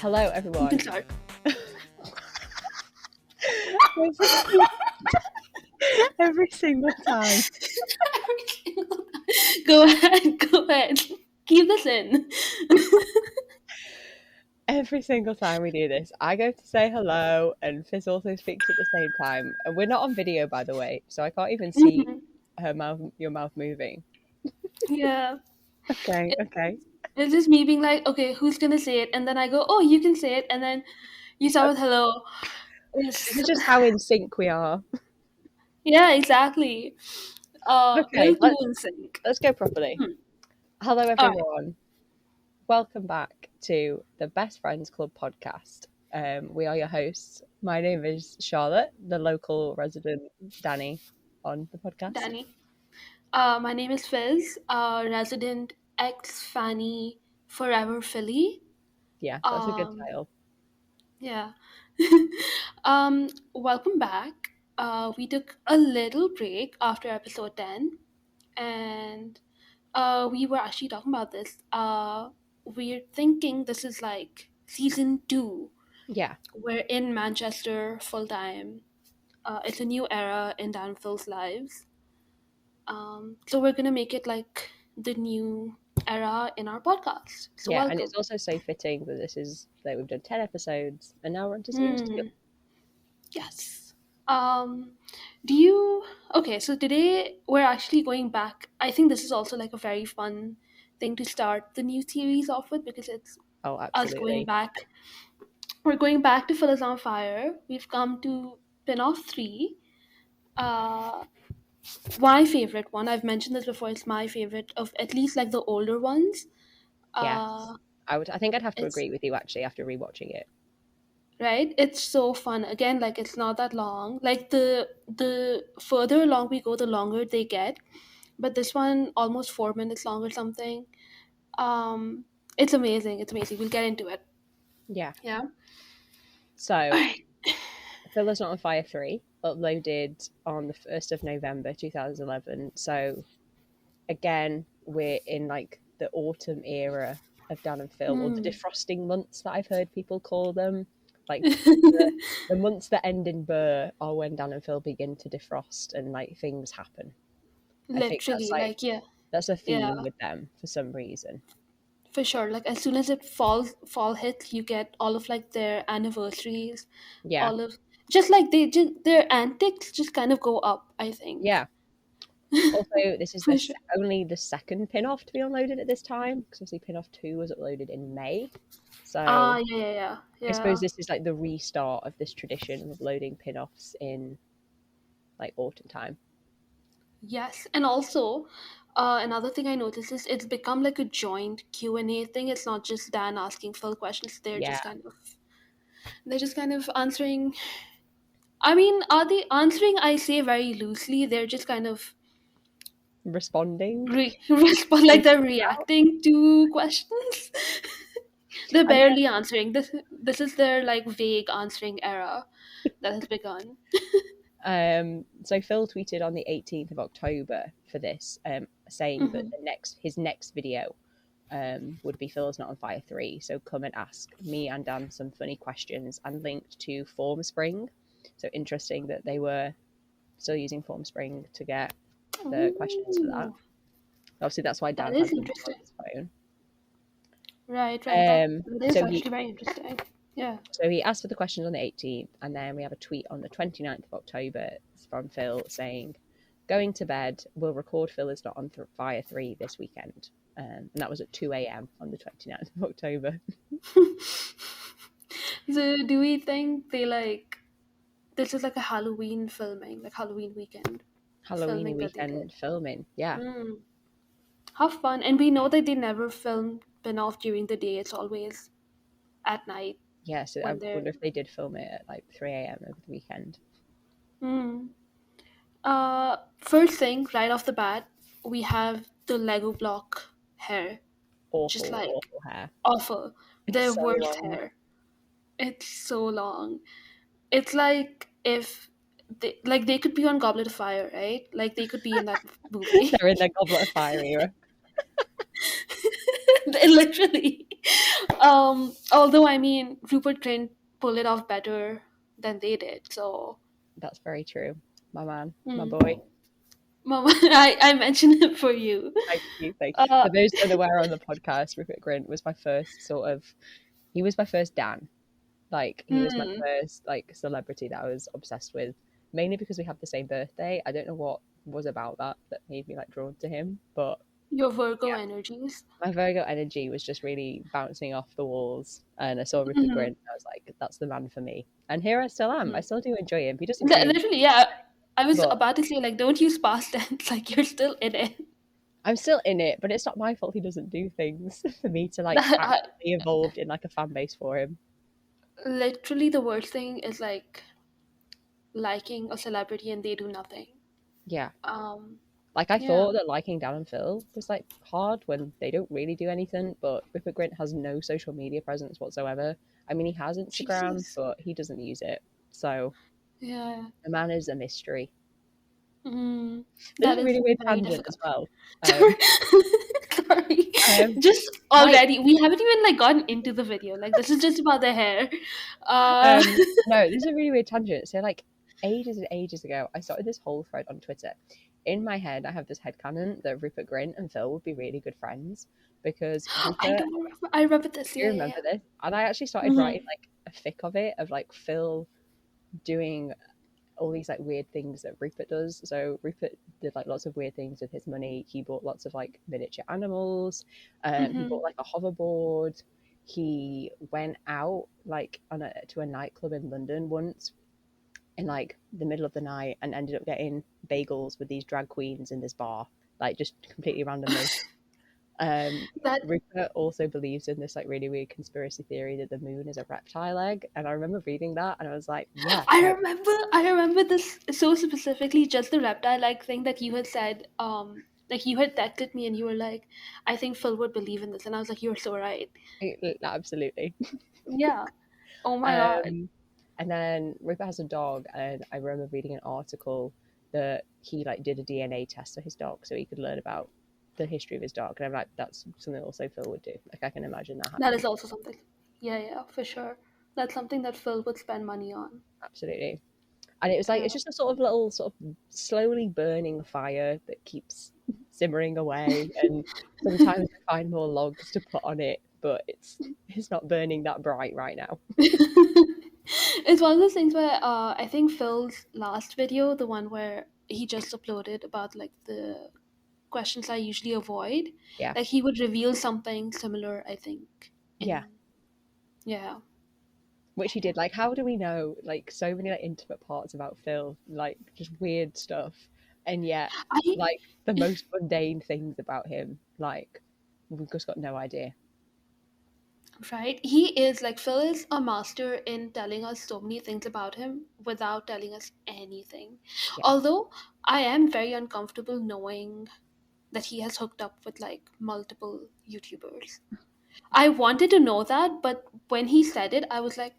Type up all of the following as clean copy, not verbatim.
Hello, You everyone. can start. Every single time. Go ahead. Keep this in. Every single time we do this, I go to say hello, and Fizz also speaks at the same time. And we're not on video, by the way, so I can't even see your mouth moving. Yeah. Okay. It's just me being like, okay, who's gonna say it? And then I go, oh, you can say it. And then you start with hello. This is just how in sync we are. Yeah, exactly. Okay, We'll do in sync. let's go properly. Hello, everyone. Welcome back to the Best Friends Club Podcast. We are your hosts. My name is Charlotte, the local resident Danny on the podcast. Danny. My name is Fizz, resident ex-Fanny Forever Philly. Yeah, that's a good title. Yeah. Welcome back. We took a little break after episode 10, and we were actually talking about this. We're thinking this is like season 2. Yeah. We're in Manchester full time. It's a new era in Dan and Phil's lives. So we're gonna make it like the new era in our podcast. So yeah, welcome. And it's also so fitting that this is that we've done 10 episodes and now we're on to season 2. Yes. Okay, so today we're actually going back. I think this is also like a very fun thing to start the new series off with because it's us going back. We're going back to Phyllis on Fire. We've come to PINOF 3. My favorite one, I've mentioned this before, it's my favorite of at least like the older ones. Yes. I think I'd have to agree with you actually after rewatching it. Right? It's so fun. Again, like it's not that long. Like the further along we go, the longer they get. But this one almost 4 minutes long or something. It's amazing. We'll get into it. Yeah. Yeah. So Phyllis Not on Fire 3 uploaded on the 1st of November 2011. So again, we're in like the autumn era of Dan and Phil, or the defrosting months that I've heard people call them. Like the months that end in Burr are when Dan and Phil begin to defrost and like things happen. Literally, that's a theme with them for some reason. For sure. Like as soon as fall hits, you get all of like their anniversaries. Yeah. All of just like their antics just kind of go up, I think. Yeah. Also, this is only the second PINOF to be uploaded at this time, because obviously PINOF 2 was uploaded in May. So yeah. I suppose this is like the restart of this tradition of uploading PINOFs in like autumn time. Yes, and also another thing I noticed is it's become like a joint Q&A thing. It's not just Dan asking Phil questions. They're just kind of answering. I mean, are they answering? I say very loosely. They're just kind of responding. Like they're reacting to questions. They're barely answering. This is their like vague answering era that has begun. So Phil tweeted on the 18th of October for this, saying that his next video would be Phil's Not on Fire 3. So come and ask me and Dan some funny questions, and linked to Formspring. So interesting that they were still using Formspring to get the questions for that. Obviously, that's why Dan has them on his phone. Right. That is actually very interesting. Yeah. So he asked for the questions on the 18th, and then we have a tweet on the 29th of October from Phil saying, "Going to bed, we'll record Phil is Not on Fire 3 this weekend." And that was at 2 a.m. on the 29th of October. So do we think this is like a Halloween filming, like Halloween weekend? Halloween weekend filming, yeah. How fun. And we know that they never film PINOF during the day. It's always at night. Yeah, so I wonder if they did film it at like 3 a.m. over the weekend. First thing, right off the bat, we have the Lego block hair. Awful, just like awful hair. Awful. Their so worst hair. It's so long. It's like if they could be on Goblet of Fire, right? Like they could be in that movie. They're in the Goblet of Fire era. Literally. Although I mean, Rupert Grint pulled it off better than they did. So That's very true. My man, my mm. boy. Mama, I mentioned it for you. Thank you. Uh, For those unaware on the podcast, Rupert Grint was my first he was my first Dan. Like, he was my mm, first, like, celebrity that I was obsessed with, mainly because we have the same birthday. I don't know what was about that made me, like, drawn to him, but your Virgo yeah. energies. My Virgo energy was just really bouncing off the walls, and I saw Rupert Mm-hmm. Grint, and I was like, that's the man for me. And here I still am. I still do enjoy him. He doesn't do, Literally, yeah. I was but about to say, like, don't use past tense. Like, you're still in it. I'm still in it, but it's not my fault he doesn't do things for me to, like, I, actually be involved in, like, a fan base for him. literally, the worst thing is like liking a celebrity and they do nothing. Yeah. Um, Like, I yeah, thought that liking Dan and Phil was, like, hard when they don't really do anything, but Rupert Grint has no social media presence whatsoever. I mean, he has Instagram, Jesus. but he doesn't use it. So, Yeah. the man is a mystery. Mm, This is that a is really weird very tangent as difficult. well. Sorry. Sorry. Um, Just my already, we haven't even like gotten into the video. Like this is just about the hair. Uh, No, this is a really weird tangent. So, like, ages and ages ago, I started this whole thread on Twitter. In my head, I have this headcanon that Rupert Grint and Phil would be really good friends because I Rupert, don't remember. I remember this. do you Yeah, yeah, remember yeah. this? And I actually started Mm-hmm. writing, like, a fic of it, of, like, Phil doing all these, like, weird things that Rupert does. So Rupert did, like, lots of weird things with his money. He bought lots of, like, miniature animals. He Mm-hmm. bought, like, a hoverboard. He went out, like, to a nightclub in London once in, like, the middle of the night and ended up getting bagels with these drag queens in this bar, like, just completely randomly. That Rupert also believes in this, like, really weird conspiracy theory that the moon is a reptile egg, and I remember reading that and I was like, yeah, I like, remember. I remember this so specifically. Just the reptile-like thing that you had said. Like you had texted me and you were like, "I think Phil would believe in this," and I was like, "You're so right." absolutely. Yeah. Oh my god. Um, and then Rupert has a dog, and I remember reading an article that he, like, did a DNA test for his dog so he could learn about the history of his dog. And I'm like, that's something also Phil would do. Like, I can imagine that That happening. is also something. Yeah, yeah, for sure. That's something that Phil would spend money on. Absolutely. And it was like, Yeah. it's just a sort of little, sort of slowly burning fire that keeps simmering away. And sometimes I find more logs to put on it, but it's not burning that bright right now. It's one of those things where I think Phil's last video, the one where he just uploaded about like the questions I usually avoid, Yeah. like he would reveal something similar, I think. Yeah. In yeah. Which he did. Like, how do we know, like, so many, like, intimate parts about Phil, like, just weird stuff, and yet, I like, the most mundane things about him, like, we've just got no idea. right. He is like Phil is a master in telling us so many things about him without telling us anything. Yeah. Although I am very uncomfortable knowing that he has hooked up with like multiple YouTubers. I wanted to know that, but when he said it, I was like,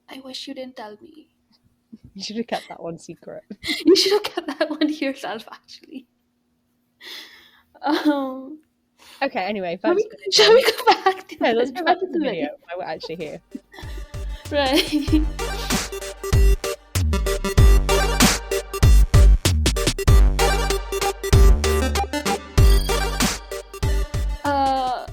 I wish you didn't tell me. You should have kept that one secret. You should have kept that one to yourself, actually. Um, Okay, anyway, shall back we, to the shall video. we go back to No, let's go back to the the video video? why we're actually here. Right. uh,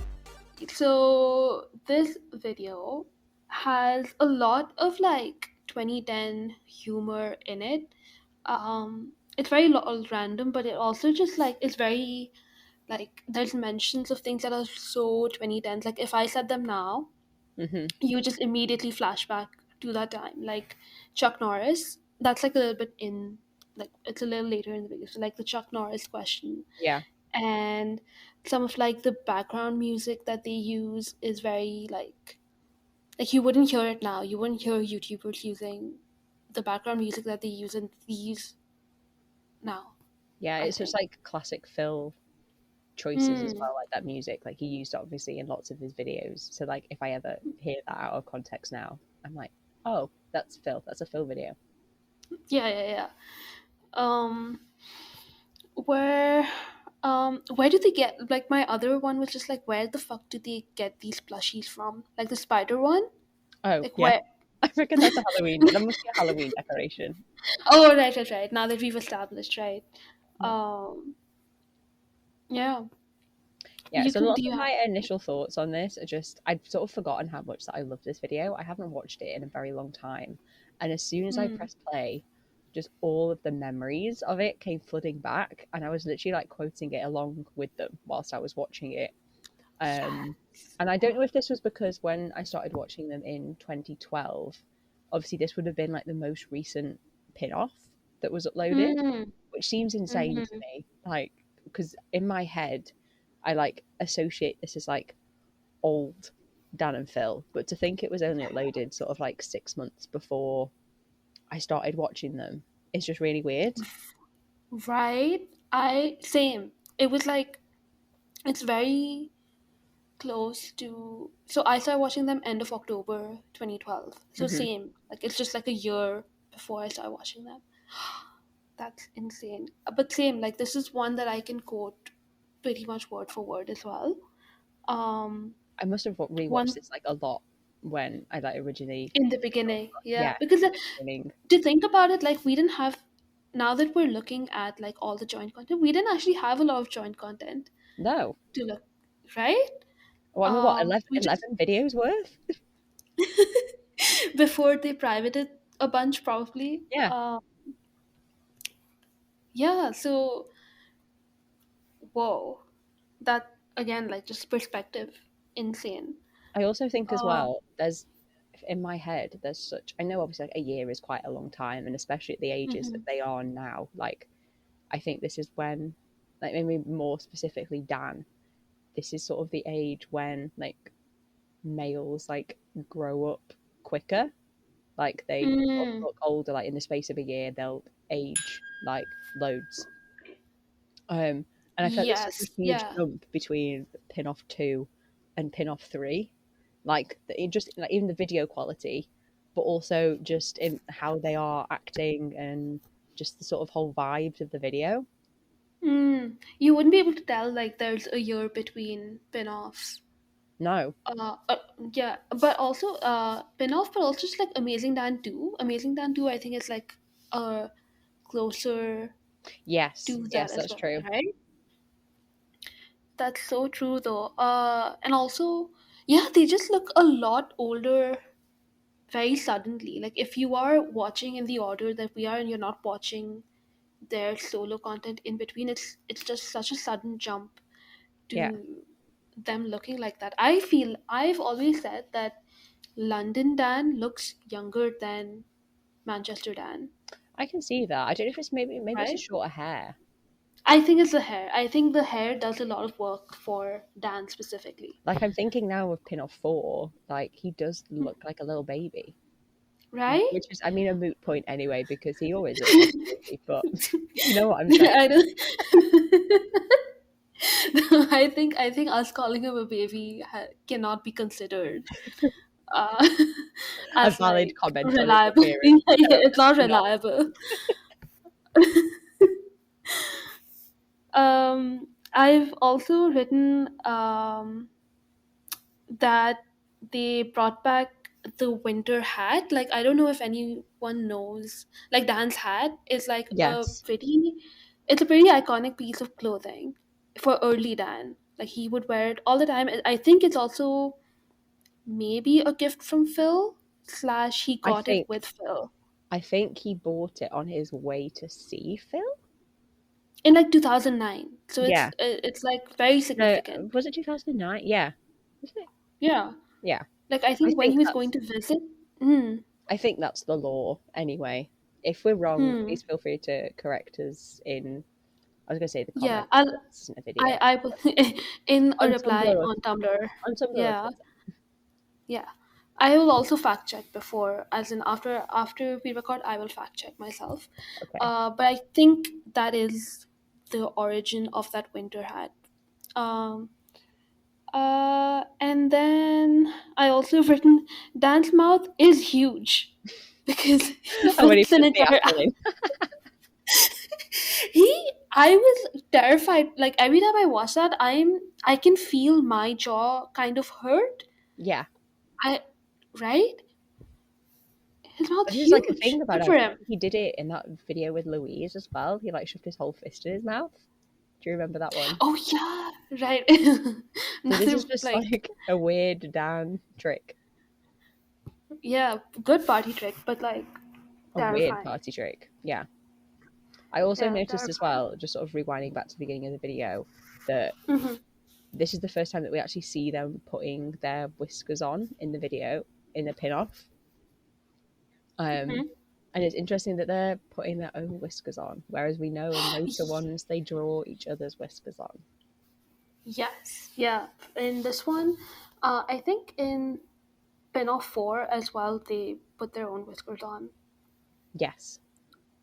so this video has a lot of like 2010 humor in it. It's very random, but it also just like it's very like there's mentions of things that are so 2010s. Like if I said them now, Hmm. you just immediately flash back to that time. Like Chuck Norris, that's like a little bit in like it's a little later in the video. So like the Chuck Norris question Yeah. and some of like the background music that they use is very like you wouldn't hear it now. You wouldn't hear YouTubers using the background music that they use in these now, Yeah, I it's just, think. like, classic Phil choices as Mm. well, like that music. Like, he used it, obviously, in lots of his videos. So, like, if I ever hear that out of context now, I'm like, oh, that's Phil. That's a Phil video. Yeah, yeah, yeah. Where Where do they get, like, my other one was just like, where the fuck do they get these plushies from? Like the spider one? Oh, Like, yeah. where? I reckon that's a Halloween. That must be a Halloween decoration. Oh, right. Now that we've established, right? Yeah. Yeah. Yeah, You so can, lots do you of have? my initial thoughts on this are just, I'd sort of forgotten how much that I love this video. I haven't watched it in a very long time. And as soon as I Mm. pressed play, just all of the memories of it came flooding back. And I was literally like quoting it along with them whilst I was watching it. And I don't know if this was because when I started watching them in 2012, obviously this would have been like the most recent PINOF that was uploaded, Mm. which seems insane to Mm-hmm. me. Like, because in my head, I like associate this as like old Dan and Phil, but to think it was only uploaded sort of like 6 months before I started watching them is just really weird. Right? Same. It was like, it's very close to. So I started watching them end of October 2012. So Hmm. same. Like, it's just like a year before I started watching them. That's insane. But same, like, this is one that I can quote pretty much word for word as well. Um, I must have rewatched one this like a lot when I like originally, in the beginning, yeah, yeah, because at the beginning. to think about it, like, we didn't have. Now that we're looking at like all the joint content, we didn't actually have a lot of joint content No. to look, right? Well, I mean, what, 11, We just 11 videos worth? before they privated a bunch, probably. Yeah. Yeah. So, whoa, that again, like, just perspective, insane. I also think as Um, well, there's in my head, there's such, I know obviously like a year is quite a long time, and especially at the ages mhm. that they are now, like, I think this is when, like, maybe more specifically Dan, this is sort of the age when like males like grow up quicker, like they sort of Mm, look older, like in the space of a year they'll age like loads. And I felt there's such a yes, huge yeah. jump between Pin-Off 2 and Pin-Off 3, like just like even the video quality, but also just in how they are acting and just the sort of whole vibes of the video. You wouldn't be able to tell, like, there's a year between spin-offs. No. Uh, yeah, but also spin-off, but also just like Amazing Dan 2. Amazing Dan 2, I think, is like closer Yes, to that yes, as that's well, true. right? That's so true, though. And also, yeah, they just look a lot older very suddenly. Like, if you are watching in the order that we are, and you're not watching their solo content in between, it's just such a sudden jump Yeah, to them looking like that. I feel I've always said that London Dan looks younger than Manchester Dan, I can see that. I don't know if it's maybe it's a right? shorter hair. I think it's the hair. I think the hair does a lot of work for Dan specifically, Like I'm thinking now of Pin-Off 4, like he does look like a little baby. right? Which is, I mean, a moot point anyway, because he always looks like a baby, but you know what I'm saying. I don't. I think us calling him a baby cannot be considered uh, A as valid like comment on his reliable. appearance. Yeah, No, it's not it's not. reliable. I've also written that they brought back the winter hat. Like, I don't know if anyone knows. Like, Dan's hat is like Yes. it's a pretty iconic piece of clothing for early Dan. Like, he would wear it all the time. I think it's also maybe a gift from Phil slash he I got it think with Phil I think he bought it on his way to see Phil. in like 2009. So Yeah. it's like very No, significant. was it 2009? Yeah. Was it? Yeah. Yeah. Like, I I think when he think was going that's to visit. Hmm. I think that's the law anyway. If we're wrong, Hmm. please feel free to correct us in, I was going to say the Yeah. comments, but this isn't a video. I put in a On reply Tumblr or on Tumblr. on Tumblr or Yeah. Twitter. Yeah. I will also fact check before, as in after we record, I will fact check myself. Okay. But I think that is the origin of that winter hat. Um. And then I also have written Dan's mouth is huge because he And when he fits an puts the entire apple in. I was terrified. Like every time I watch that, I can feel my jaw kind of hurt. Yeah. I right? His mouth's This is like a huge. thing about Good him. for him. He did it in that video with Louise as well. He like shoved his whole fist in his mouth. Do you remember that one? Oh yeah, right. So this is Another just like like a weird Dan trick. yeah, good party trick, but like A weird terrifying. party trick. Yeah. I also Yeah, noticed as terrifying. well, just sort of rewinding back to the beginning of the video, that Mm-hmm. this is the first time that we actually see them putting their whiskers on in the video, in the PINOF. Mm-hmm. And it's interesting that they're putting their own whiskers on, whereas we know in later ones they draw each other's whiskers on. Yes, yeah. In this one, I think in PINOF 4 as well, they put their own whiskers on. Yes.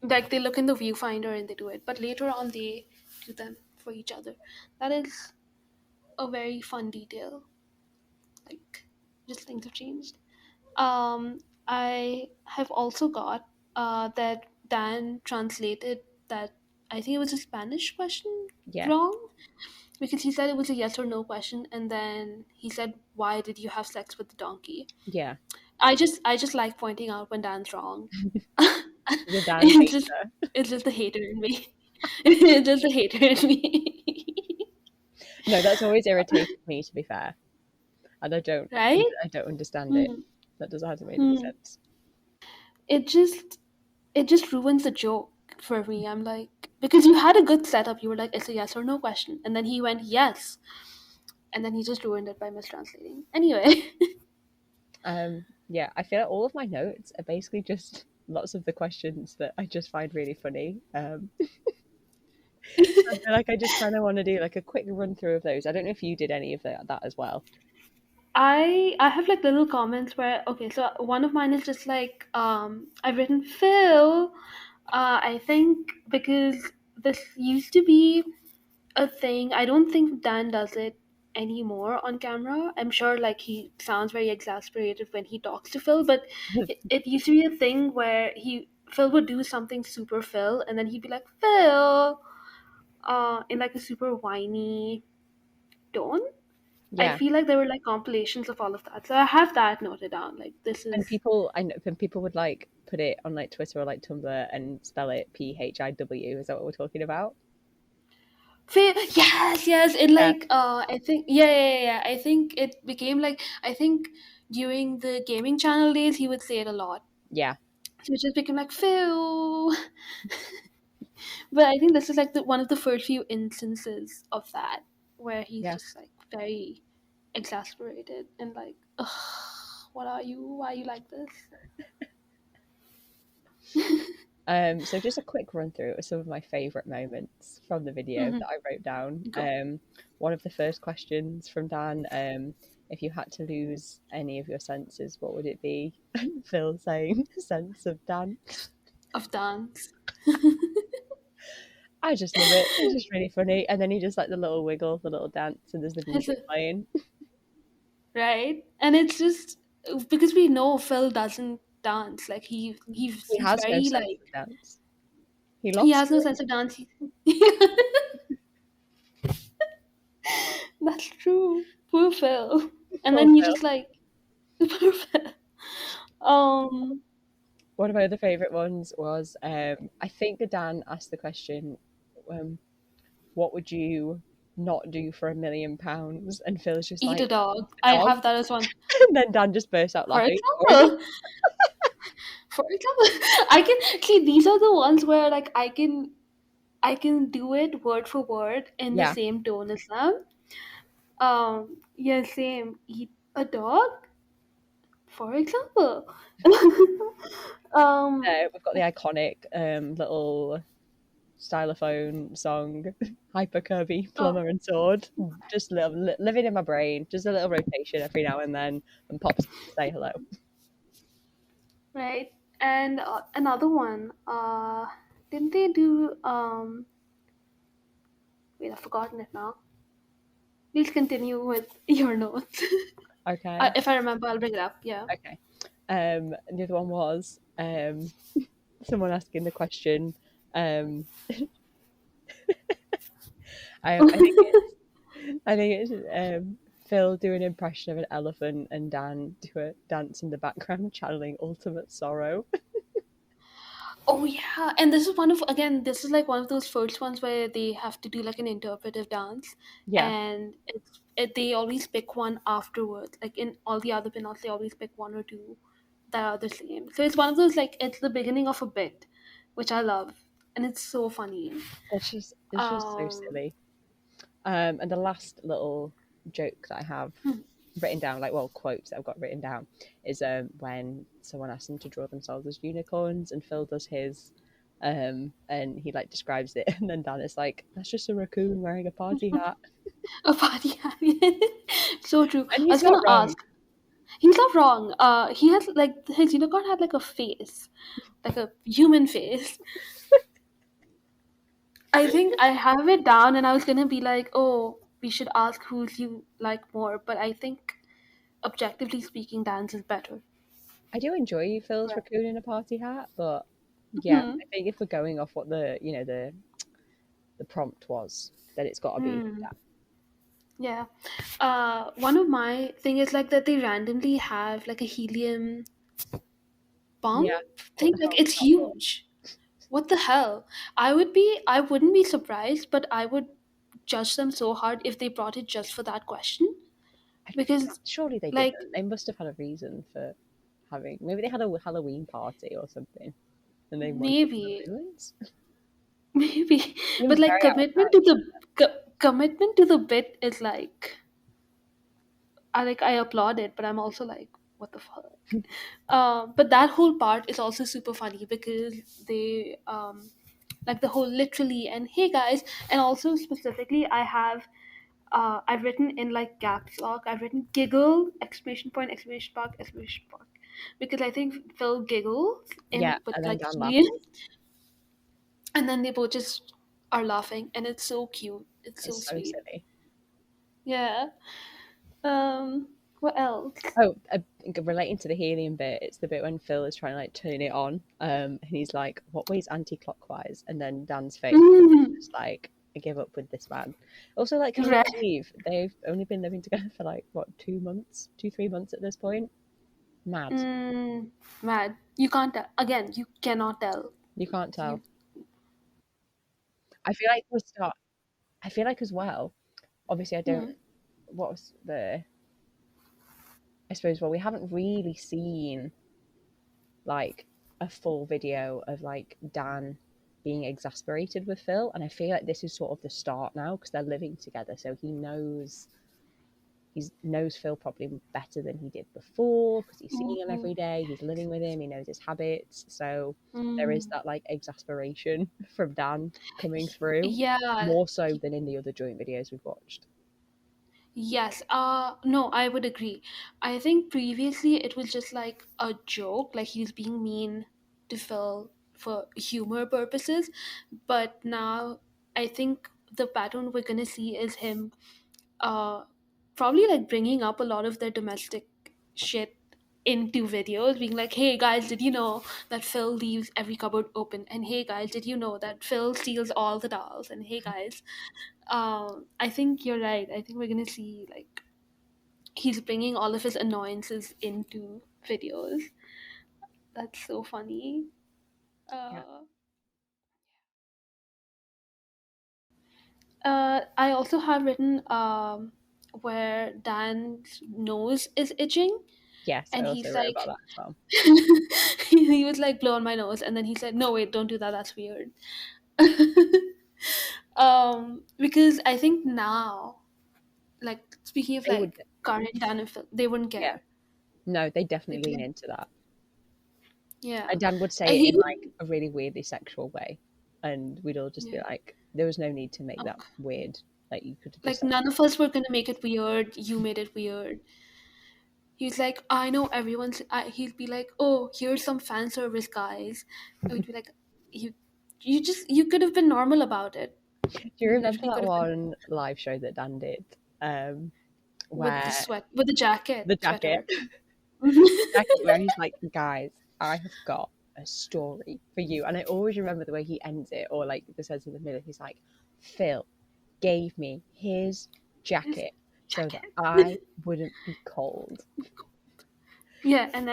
Like they look in the viewfinder and they do it, but later on they do them for each other. That is a very fun detail. Like, just things have changed. I have also got that Dan translated that, I think it was a Spanish question, Yeah. wrong, because he said it was a yes or no question, and then he said, "Why did you have sex with the donkey?" Yeah. I just like pointing out when Dan's wrong. The Dan it's just hater. it's just the hater in me. It's just the hater in me. No, that's always irritated me, to be fair. And I don't Right? understand it. Hmm. That doesn't have to make any Hmm. sense. It just ruins the joke for me. I'm like, because you had a good setup. You were like, it's a yes or no question, and then he went yes, and then he just ruined it by mistranslating. Anyway. Yeah, I feel like all of my notes are basically just lots of the questions that I just find really funny. I feel like I just kind of want to do like a quick run through of those. I don't know if you did any of that as well. I have like little comments where, okay, so one of mine is just like I've written Phil. I think because this used to be a thing. I don't think Dan does it anymore on camera. I'm sure like he sounds very exasperated when he talks to Phil, but it used to be a thing where Phil would do something super Phil, and then he'd be like, Phil, in like a super whiny tone. I Yeah, feel like there were like compilations of all of that. So I have that noted down. Like this and is I know when people would like put it on like Twitter or like Tumblr and spell it PHIW. Is that what we're talking about? yes, yes. It Yeah, like I think yeah. I think it became like, I think during the gaming channel days he would say it a lot. yeah, So it just became like Phil. But I think this is like one of the first few instances of that where he's yeah. just like very exasperated and like, ugh, what are you? Why are you like this? So just a quick run through of some of my favourite moments from the video Hmm. that I wrote down. Go. One of the first questions from Dan, if you had to lose any of your senses, what would it be? Phil saying sense of Dan. Of dance. I just love it. It's just really funny. And then he just like the little wiggle, the little dance, and there's the music playing. Right? And it's just because we know Phil doesn't dance. Like He he's has no very sense like, of dance. He he lost has no it. sense of dance. That's true. Poor Phil. And Poor then he Phil. just like poor Phil. Um One of my other favourite ones was I think Dan asked the question, um, what would you not do for £1 million? And Phil's just Eat like, a dog. a I dog. have that as one. And then Dan just bursts out For laughing. example. For example. I can see, these are the ones where like I can do it word for word in the Yeah. same tone as them. Yeah, same. Eat a dog, for example. um, We've got the iconic little stylophone song, Hyper Kirby, oh, Plumber and Sword. Just living in my brain. Just a little rotation every now and then, and pops to say hello. right. And another one. Didn't they do? Wait, I've forgotten it now. Please continue with your notes. Okay. If I remember, I'll bring it up. Yeah. Okay. The other one was someone asking the question, um, I think it's Phil do an impression of an elephant and Dan do a dance in the background channeling Ultimate Sorrow. Oh yeah, and this is one of again, this is like one of those first ones where they have to do like an interpretive dance, Yeah, and they always pick one afterwards. Like in all the other pin-offs, they always pick one or two that are the same. So it's one of those like it's the beginning of a bit, which I love, and it's so funny. it's just so Um, silly. And the last little joke that I have written down, like, well, quotes that I've got written down, is when someone asks them to draw themselves as unicorns, and Phil does his, and he like describes it, and then Dan is like, "That's just a raccoon wearing a party hat," a party hat. So true. and I he's was not gonna wrong. ask. He's not wrong. He has like his unicorn had like a face, like a human face. I think I have it down, and I was gonna be like, oh, we should ask who's you like more, but I think objectively speaking, Dan's is better. I do enjoy Phil's Right. raccoon in a party hat, but yeah, Hmm. I think if we're going off what the prompt was, then it's got to be Hmm. that. Yeah. One of my thing is like that they randomly have like a helium bomb Yeah, what thing. the Like hell was it's that for? huge. What the hell? I wouldn't be surprised, but I would judge them so hard if they brought it just for that question. Because Surely they like didn't. They must have had a reason for having. Maybe they had a Halloween party or something, and they wanted maybe balloons. maybe, but Seems like very outside. commitment to the bit is like I applaud it, but I'm also like, what the fuck? But that whole part is also super funny because they like the whole literally and hey guys, and also specifically I've written in like caps lock. I've written giggle exclamation mark exclamation mark because I think Phil giggles in Yeah, with and then like Dan helium, laughs. and then they both just are laughing, and it's so cute. It's so It's so sweet. silly. Yeah. Um. What else? Oh, relating to the helium bit, it's the bit when Phil is trying to like turn it on, and he's like, "What way's anti-clockwise?" And then Dan's face is Mm, just like, "I give up with this man." Also, like, can you right. believe they've only been living together for like what 2 months, 3 months at this point? Mad. Mm, mad. You can't tell. Again, you cannot tell. You can't You. tell. I feel like we'll start. I feel like as well. Obviously, I don't. Mm, What was the? I suppose. Well, we haven't really seen like a full video of like Dan being exasperated with Phil, and I feel like this is sort of the start now because they're living together, so he knows Phil probably better than he did before because he's seeing him mm, every day, he's living with him, he knows his habits, so there is mm. that like exasperation from Dan coming through Yeah. more so than in the other joint videos we've watched. Yes. No, I would agree. I think previously it was just like a joke, like he was being mean to Phil for humor purposes, but now I think the pattern we're gonna see is him uh probably like bringing up a lot of their domestic shit into videos, being like, hey guys, did you know that Phil leaves every cupboard open, and hey guys, did you know that Phil steals all the dolls, and hey guys, I think you're right. I think we're gonna see like he's bringing all of his annoyances into videos. That's so funny. Yeah. uh I also have written where Dan's nose is itching, Yes, I and also he's wrote about like, that as well. he was like, blow on my nose, and then he said, no wait, don't do that, that's weird. Because I think now, like speaking of They would, like current Dan and Phil, they wouldn't yeah, care. no, they They'd definitely be lean like, into that. yeah. And Dan would say it He in would, like a really weirdly sexual way, and we'd all just be yeah. like, there was no need to make Oh, that weird. Like you could have just like said none of us were gonna make it weird. You made it weird. He's like, I know everyone's. He'd be like, oh, here's some fan service, guys. And we'd be like, you, you could have been normal about it. Do you You remember literally that could have been one live show that Dan did? with the Where sweat, with the jacket, the jacket, sweater. the jacket, where he's like, "Guys, I have got a story for you," and I always remember the way he ends it, or like the says in the middle, he's like, Phil gave me his jacket so that I wouldn't be cold. Yeah, and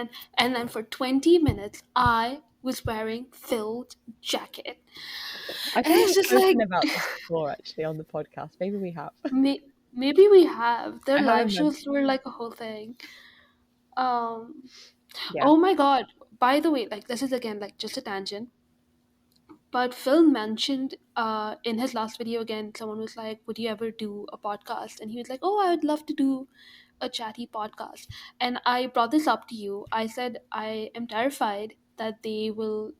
then for 20 minutes I was wearing Phil's jacket. I And feel like it's we've just like spoken about this before, actually, on the podcast. Maybe we have. maybe we have. Their I live haven't shows were like a whole thing. Um Yeah. oh my god. By the way, like this is again like just a tangent. But Phil mentioned in his last video again, someone was like, would you ever do a podcast? And he was like, oh, I would love to do a chatty podcast. And I brought this up to you. I said, I am terrified that they will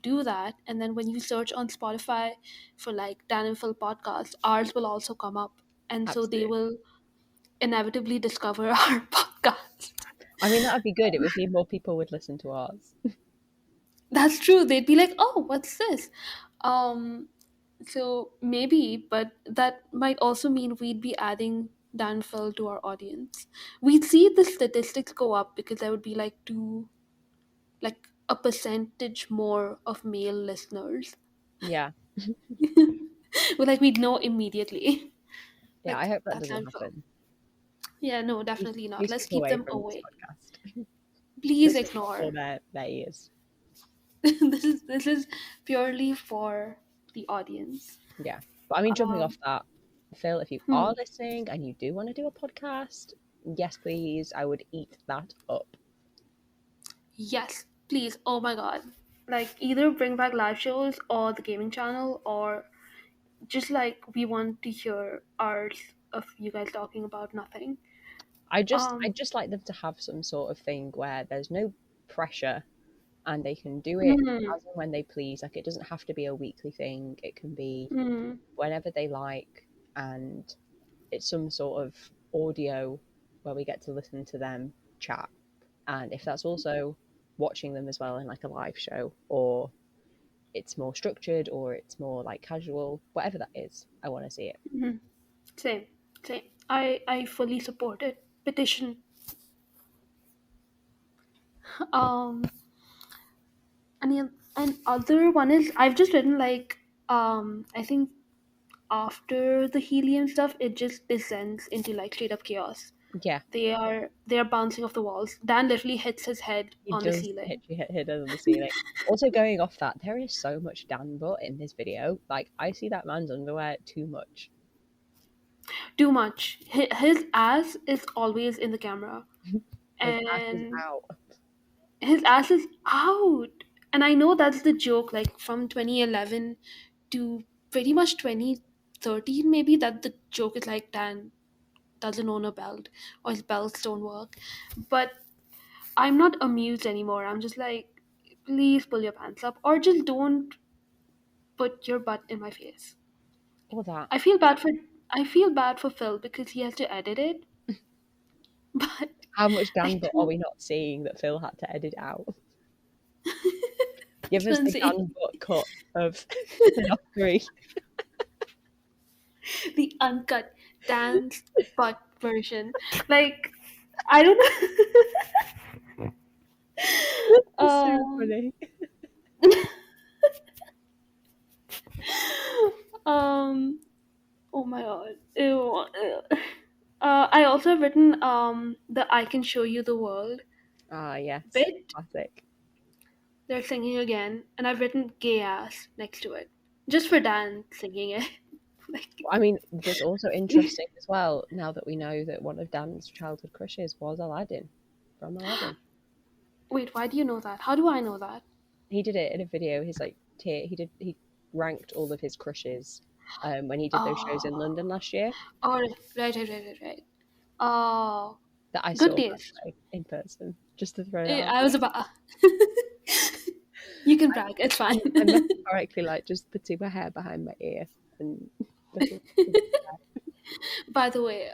do that. And then when you search on Spotify for like Dan and Phil podcast, ours will also come up. And so they Absolutely. will inevitably discover our podcast. I mean, that would be good. It would mean more people would listen to ours. That's true. They'd be like, oh, what's this? So maybe, but that might also mean we'd be adding Danfell to our audience. We'd see the statistics go up because there would be like a percentage more of male listeners. Yeah. But like we'd know immediately. Yeah, I Like hope that that's doesn't Danfell. happen. Yeah, no, definitely not. Please Let's keep keep away them from this away. podcast. Please This is for ignore. their ears. This is purely for the audience. Yeah. But I mean, jumping off that, Phil, if you are listening and you do want to do a podcast, yes, please. I would eat that up. Yes, please. Oh my god. Like either bring back live shows or the gaming channel, or just like we want to hear ours of you guys talking about nothing. I just like them to have some sort of thing where there's no pressure and they can do it as and when they please. Like, it doesn't have to be a weekly thing. It can be whenever they like, and it's some sort of audio where we get to listen to them chat. And if that's also watching them as well in like a live show, or it's more structured, or it's more like casual, whatever that is, I want to see it. Same. I fully support it. Petition. And other one is I've just written like I think after the helium stuff it just descends into like straight up chaos. Yeah, They are bouncing off the walls. Dan literally hits his head he on the does ceiling. hit on the ceiling. Also, going off that, there is so much Dan butt in this video. Like, I see that man's underwear too much. Too much. His ass is always in the camera. His ass is And out. his ass is out. And I know that's the joke, like from 2011 to pretty much 2013, maybe, that the joke is like Dan doesn't own a belt or his belts don't work. But I'm not amused anymore. I'm just like, please pull your pants up or just don't put your butt in my face. Or that. I feel bad for Phil because he has to edit it. But How much Dan butt are we not seeing that Phil had to edit out? Give us the Dan butt cut of PINOF 3. The uncut Dan's butt version. Like, I don't know. So funny. Oh my god. Ew. I also have written the I Can Show You the World Ah, yes. bit. Classic. They're singing again, and I've written gay ass next to it. Just for Dan singing it. Like, I mean, that's also interesting as well, now that we know that one of Dan's childhood crushes was Aladdin, from Aladdin. wait, why do you know that? How do I know that? He did it in a video. His like tier. He ranked all of his crushes when he did those shows in London last year. Oh, right. Oh, That I good saw, by days. the way, in person, just to throw that out. I was about. You can brag. It's fine. I metaphorically like just putting my hair behind my ear and. By the way,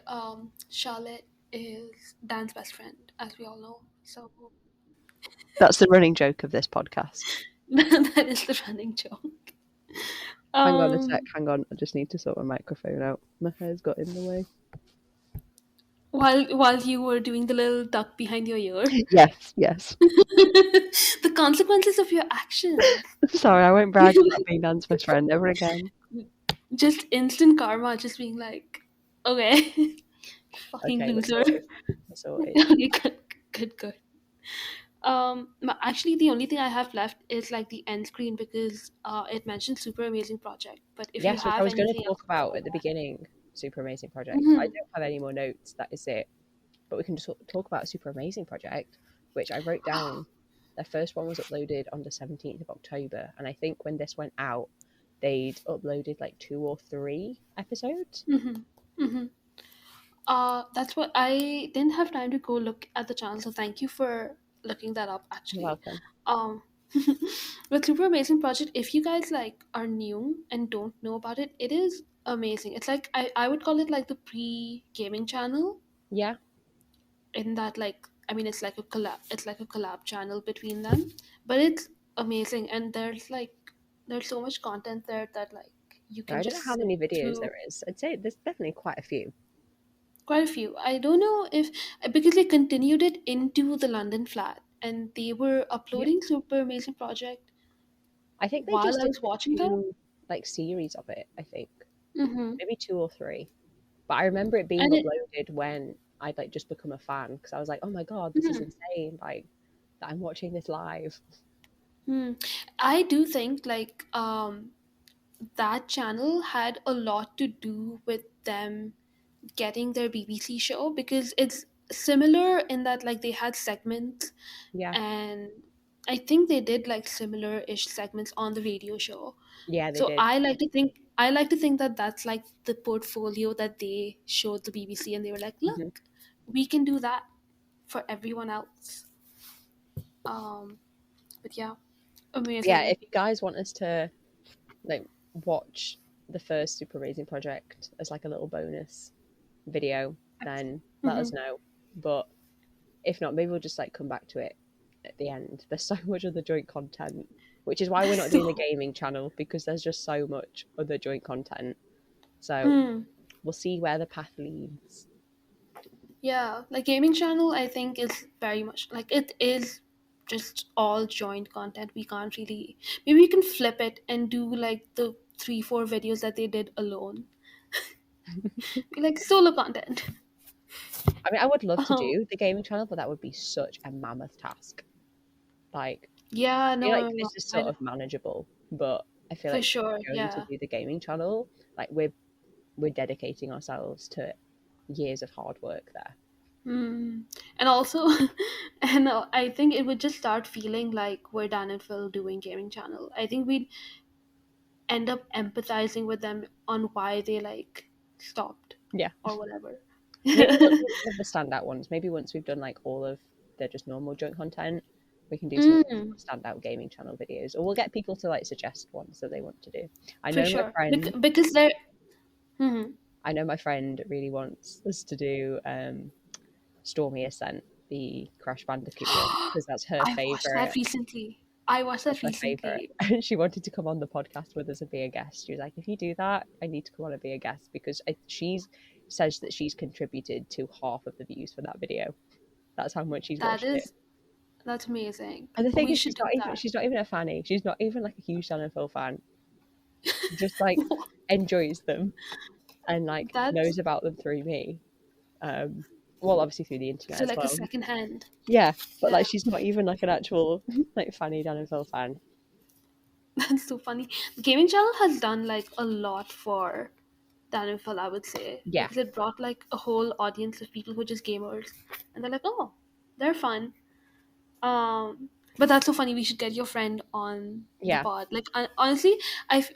Charlotte is Dan's best friend, as we all know. So That's the running joke of this podcast. that is the running joke. Hang on a sec. Hang on. I just need to sort my microphone out. My hair's got in the way. While you were doing the little duck behind your ear. Yes. The consequences of your actions. Sorry, I won't brag about being Dan's best friend ever again. just instant karma, just being like, okay, fucking Okay, we're loser. sorted. We're sorted. Okay, good. Actually, the only thing I have left is like the end screen because it mentions super amazing project. But if you Yes, which I have was going anything to talk else about before at the beginning. Super amazing that, project. I don't have any more notes. That is it. But we can just talk about a super amazing project, which I wrote down. The first one was uploaded on the 17th of October, and I think when this went out, they'd uploaded like 2 or 3 episodes. mm-hmm. That's what I didn't have time to go look at the channel. So thank you for looking that up. You're Actually, welcome. um, with super amazing project. If you guys like are new and don't know about it, it is amazing. It's like I would call it like the pre gaming channel Yeah, in that like I mean it's like a collab channel between them, but it's amazing and there's so much content there that like you can I don't know just how sit many videos through there is. I'd say there's definitely quite a few. quite a few. I don't know if because they continued it into the London flat and they were Yeah, uploading super amazing project I think they while just I did was the watching them. two like series of it. I think Mm-hmm. maybe 2 or 3. But I remember it being And it uploaded when I'd like just become a fan because I was like, oh my god, this is mhm. insane! Like that I'm watching this live. Hmm. I do think like that channel had a lot to do with them getting their BBC show because it's similar in that like they had segments Yeah, and I think they did like similar ish segments on the radio show. yeah, they So did. I like to think that that's like the portfolio that they showed the BBC and they were like, Hmm. look, we can do that for everyone else. Um, but yeah, Yeah, amazing. if you guys want us to like watch the first Super Amazing Project as like a little bonus video, then let Mm-hmm. us know. But if not, maybe we'll just like come back to it at the end. There's so much other joint content, which is why we're not doing the So gaming channel because there's just so much other joint content. So hmm. we'll see where the path leads. Yeah, like gaming channel I think is very much like it is just all joint content. We can't really maybe we can flip it and do like the 3 4 videos that they did alone. Be like solo content. I mean, I would love to Oh do the gaming channel, but that would be such a mammoth task. Like, yeah, I feel like no, this is I sort of manageable, but I feel for like sure, going to yeah. do the gaming channel, like we're dedicating ourselves to years of hard work there. Mm. And also, and I think it would just start feeling like we're Dan and Phil doing gaming channel. I think we'd end up empathizing with them on why they like stopped Yeah. or whatever. Maybe once some of the standout ones, maybe once we've done like all of the just normal joint content, we can do some of the Mm, standout gaming channel videos, or we'll get people to like suggest ones that they want to do. I for know my sure. friend, Because they're. Mhm. I know my friend really wants us to do Stormy Ascent, the Crash Bandicoot one, because that's her I watched favorite. that recently. I watched That's that her favorite. recently. And she wanted to come on the podcast with us and be a guest. She was like, if you do that, I need to come on and be a guest because she's says that she's contributed to half of the views for that video. That's how much she's That watched it. is that's amazing. And the thing We is, should do that. she's not even a fanny. She's not even like a huge Dan and Phil fan. She just like enjoys them and like That's knows about them through me. Um, well, obviously through the internet so as like a well. second hand. Yeah, but Yeah, like she's not even like an actual like fanny Dan and Phil fan. that's so funny. The gaming channel has done like a lot for Dan and Phil, I would say, Yeah, because it brought like a whole audience of people who are just gamers, and they're like, oh, they're fun. But that's so funny. We should get your friend on the yeah. pod. Like honestly, I, f-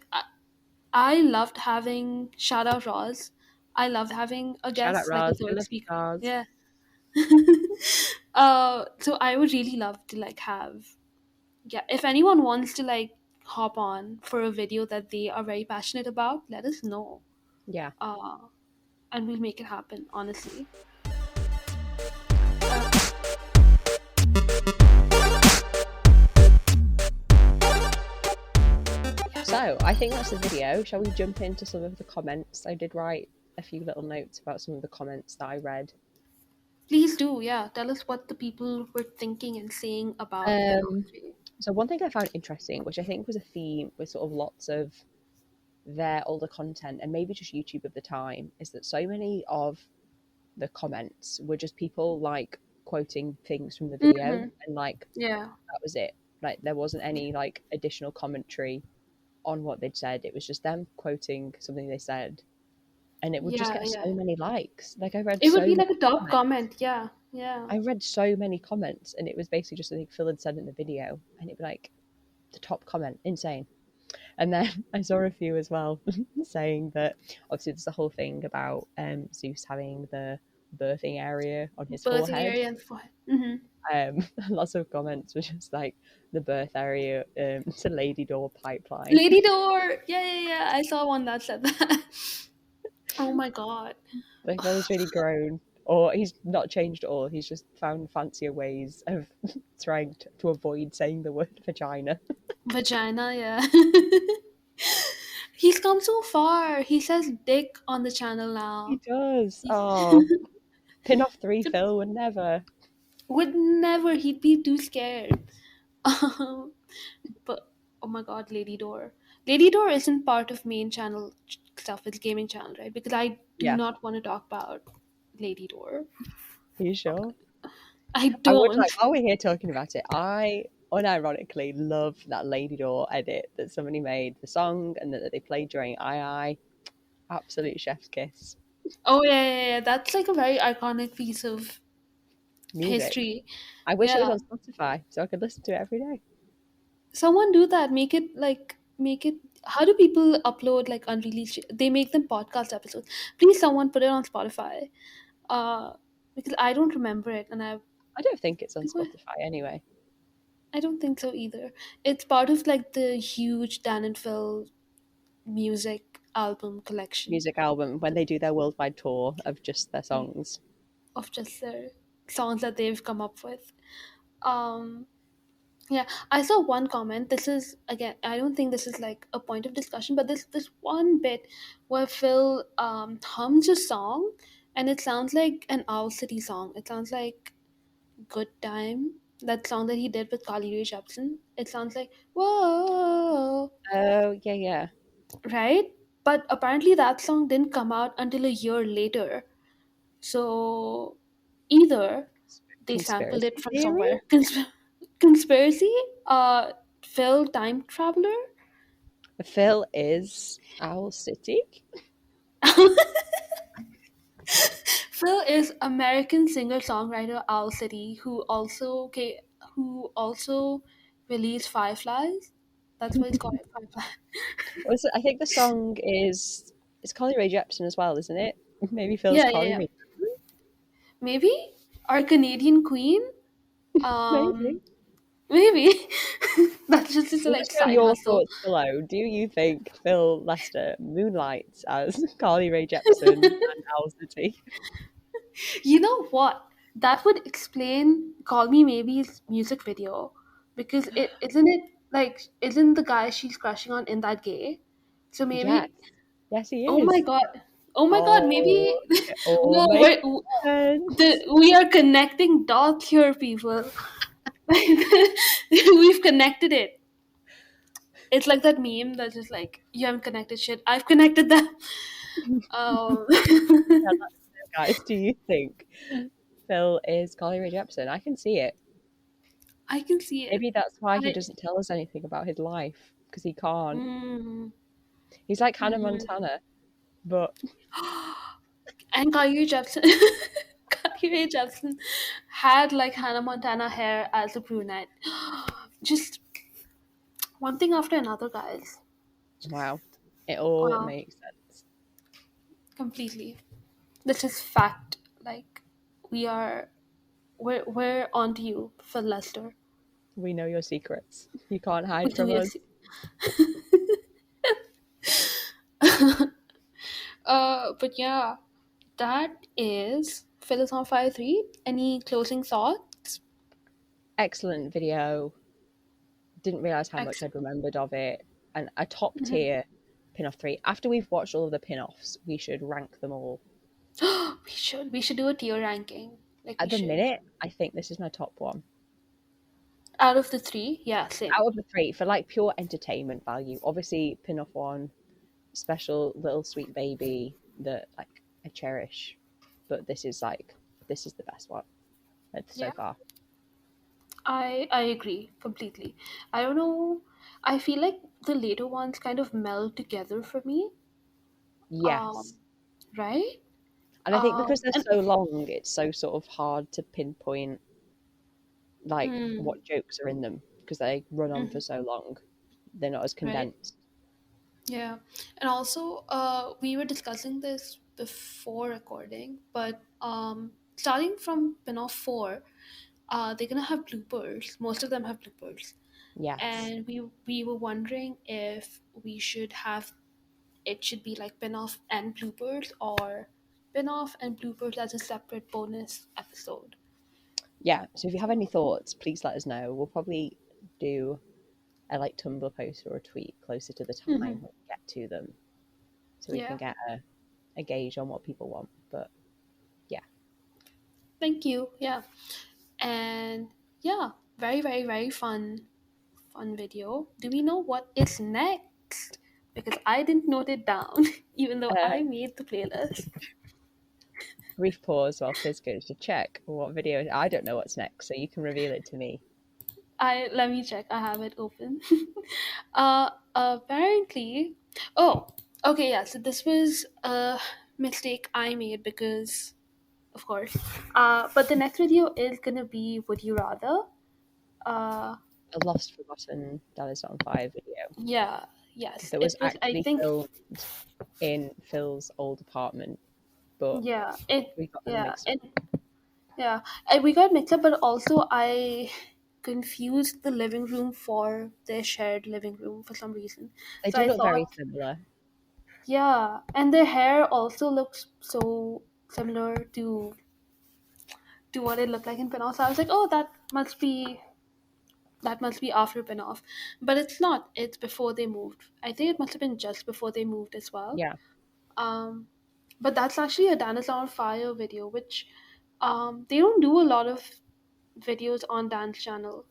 I loved having shout out Roz. I loved having a Shout out guest like a Raz, we third love you, speaker. Raz. Yeah. So I would really love to like have yeah. If anyone wants to like hop on for a video that they are very passionate about, let us know. Yeah. Uh, and we'll make it happen. Honestly. Uh, yeah. So I think that's the video. Shall we jump into some of the comments? I did write a few little notes about some of the comments that I read. Please do. Yeah. Tell us what the people were thinking and saying about Um, PINOF. so one thing I found interesting, which I think was a theme with sort of lots of their older content and maybe just YouTube of the time is that so many of the comments were just people like quoting things from the video and like Yeah. that was it. Like there wasn't any like additional commentary on what they'd said. It was just them quoting something they said, and it would just Yeah, get yeah. so many likes. Like I read It so would be many like a top comments. comment. Yeah, yeah. I read so many comments, and it was basically just something Phil had said in the video, and it'd be like the top comment, insane. And then I saw a few as well saying that obviously there's the whole thing about Zeus having the birthing area on his Birthing forehead. area and forehead. Lots of comments were just like the birth area to Lady Door pipeline. Lady Door. Yeah. I saw one that said that. Oh my god. Like Phil's really grown, or he's not changed at all. He's just found fancier ways of trying to avoid saying the word vagina. Vagina, yeah. He's come so far. He says dick on the channel He now. does. He's Oh, PINOF 3 Phil would never. would never. He'd be too scared. But oh my god, Lady Door. Lady Door isn't part of main channel stuff. It's gaming channel, right? Because I do Yeah, not want to talk about Lady Door. are you sure? I I would don't. like, while we're here talking about it, I unironically love that Lady Door edit that somebody made, the song, and that they played during II. Absolute chef's kiss. Oh yeah. That's like a very iconic piece of Music. history. I wish it was Yeah. on Spotify so I could listen to it every day. Someone do that. Make it. How do people upload like unreleased? They make them podcast episodes. Please, someone put it on Spotify. Uh, because I don't remember it, and I don't think it's on Spotify anyway. I don't think so either. It's part of like the huge Dan and Phil music album collection Music album when they do their worldwide tour of just their songs. of just their songs that they've come up with. Um, Yeah, I saw one comment. This is again, I don't think this is like a point of discussion, but this one bit where Phil hums a song, and it sounds like an Owl City song. It sounds like "Good Time," that song that he did with Carly Rae Jepsen. It sounds like whoa, Oh yeah. right? But apparently that song didn't come out until a year later. So either they sampled it Conspiracy from theory? somewhere. Conspiracy? Phil time traveler? Phil is Owl City. Phil is American singer songwriter Owl City who also released Fireflies. That's what it's called, Fireflies. I think the song is it's Carly Rae Jepsen as well, isn't it? Maybe Phil's Carly Yeah. Rae. Maybe our Canadian queen. Maybe. Maybe that's just Let like us know side your hustle. thoughts below. Do you think Phil Lester moonlights as Carly Rae Jepsen and Owl City? You know what? That would explain Call Me Maybe's music video. Because it like isn't the guy she's crushing on in that gay? So Yes. maybe Yes, he oh my is. god. Oh my god, maybe Oh, it all whoa, makes sense. we are connecting dots here, people. We've connected it. It's like that meme that's just like you haven't connected shit. I've connected them. Um, Yeah, guys, do you think Phil is Carly Rae Jepsen? I can see it. I can see it. Maybe that's why he I, doesn't tell us anything about his life because he can't. mm, He's like Hannah mm. Montana, but And Kyrie Jepsen, Kyrie Jepsen had like Hannah Montana hair as a brunette. Just one thing after another, guys. wow, it all Wow, makes sense. completely. This is fact. Like we are, we're onto you, Phil Lester. We know your secrets. You can't We hide do from your us. But yeah, that is Phil is on Fire 3. Any closing thoughts? Excellent video. Didn't realize how much Ex- I'd remembered of it. And a top Mhm. tier pin-off 3. After we've watched all of the pin-offs, we should rank them all. We should do a tier ranking. Like we At the should. minute, I think this is my top one. Out of the three, yeah, same. Out of the 3, for like pure entertainment value. Obviously, pin-off 1 special little sweet baby that like I cherish, but this is the best one so Yeah, far. I agree completely. I don't know. I feel like the later ones kind of meld together for me. Yes. Um, right? And I think because they're And so long, it's so sort of hard to pinpoint like mm, what jokes are in them because they run on for mhm, so long. They're not as right? condensed. Yeah. And also, we were discussing this before recording, but starting from PINOF 4, they're gonna have bloopers. Most of them have bloopers. Yes. And we were wondering if we should have it should be like PINOF and bloopers, or PINOF and bloopers as a separate bonus episode. Yeah. So if you have any thoughts, please let us know. We'll probably do a like Tumblr post or a tweet closer to the time Hmm. when we get to them, so we can Yeah. get a gauge on what people want. But yeah, Thank you. Yeah. And yeah, very, very, very fun video. Do we know what is next? Because I didn't note it down, even though uh, I made the playlist. brief pause while Fizz goes to check what video. I don't know what's next, so you can reveal it to me. I Let me check. I have it open. Apparently, oh, okay, yeah. So this was a mistake I made because, of course. But the next video is gonna be Would You Rather? Uh, A lost, forgotten Dallas on Fire video yeah, yes. that was It was. I actually think. filmed in Phil's old apartment, but Yeah. It. we got them Yeah. mixed up. It. Yeah. We got mixed up, but also I confused the living room for their shared living room for some reason. They So do I look very thought, similar. yeah, and their hair also looks so similar to what it looked like in Pinoff. So I was like, oh, that must be after Pinoff, but it's not. It's before they moved. I think it must have been just before they moved as well. Yeah. Um, but that's actually a Dinosaur on Fire video, which they don't do a lot of videos on Dan's channel.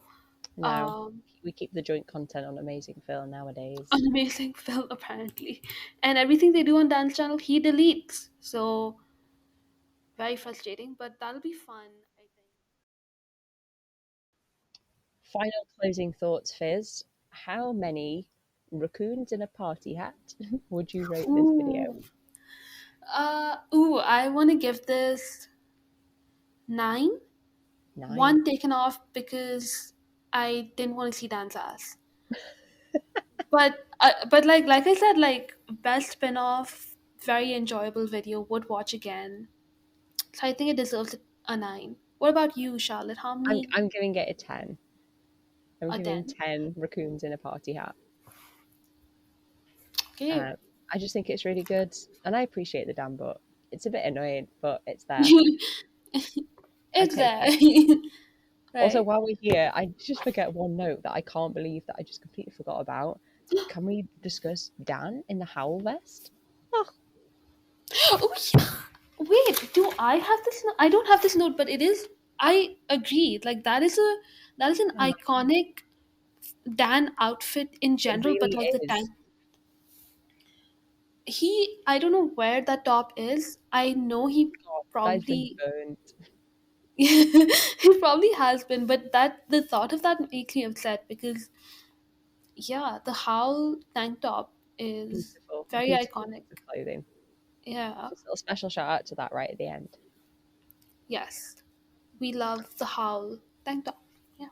No, Um, we keep the joint content on Amazing Phil nowadays. an amazing film apparently, and everything they do on Dan's channel he deletes. So very frustrating, but that'll be fun, I think. Final closing thoughts, Fizz. How many raccoons in a party hat would you rate this video? Ooh. I want to give this 9. 9. One taken off because I didn't want to see Dan's ass. But like I said, like best spin-off, very enjoyable video, would watch again. So I think it deserves a 9. What about you, Charlotte? How many? I'm giving it a 10. I'm A giving 10. 10 raccoons in a party hat. Okay. I just think it's really good, and I appreciate the damn butt. It's a bit annoying, but it's there. I It's take there. it. Also, Right. while we're here, I just forget one note that I can't believe that I just completely forgot about. Can we discuss Dan in the Howl vest? Oh, Oh, yeah. Wait, do I have this note? I don't have this note, but it is. I agree. Like that is an I know. iconic Dan outfit in It general, but really like the is. time I don't know where that top is. I know he God, that has been probably burnt. he probably has been, but that the thought of that makes me upset because yeah, the Howl tank top is Beautiful, very beautiful iconic. piece of clothing. Yeah. Just a little special shout out to that right at the end. Yes. We love the Howl tank top. Yeah.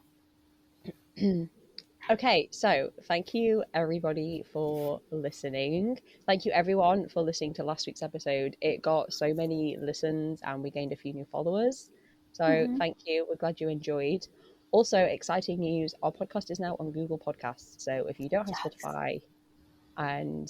Okay, so thank you everybody for listening. Thank you everyone for listening to last week's episode. It got so many listens and we gained a few new followers. So Mm-hmm. thank you. We're glad you enjoyed. Also, exciting news, our podcast is now on Google Podcasts. So if you don't have Yes. Spotify and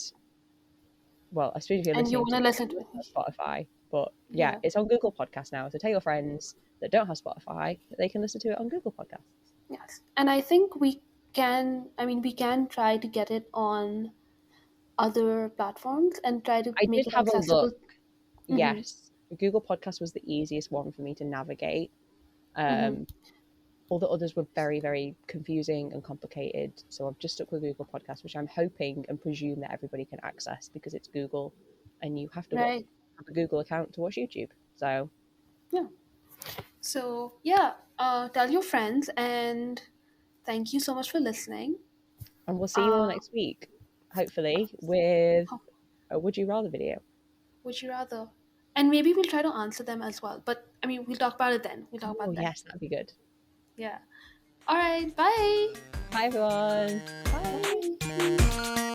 well, I suppose if you're And you listening want to to it, listen you to will it. have Spotify. But yeah, Yeah. it's on Google Podcasts now. So tell your friends that don't have Spotify that they can listen to it on Google Podcasts. Yes. And I think we can try to get it on other platforms and try to I make did it have a look. accessible. Mm-hmm. Yes, Google Podcast was the easiest one for me to navigate. Mm-hmm. Um, all the others were very, very confusing and complicated. So I've just stuck with Google Podcast, which I'm hoping and presume that everybody can access because it's Google and you have to Right. have a Google account to watch YouTube. So Yeah. So yeah, tell your friends, and thank you so much for listening. and we'll see you all Uh, next week, hopefully, with oh, a Would You Rather video. would you rather? And maybe we'll try to answer them as well. But I mean, we'll talk about it then. We'll talk about Oh, it then. yes, that'd be good. Yeah. All right. Bye. Bye, everyone. Bye.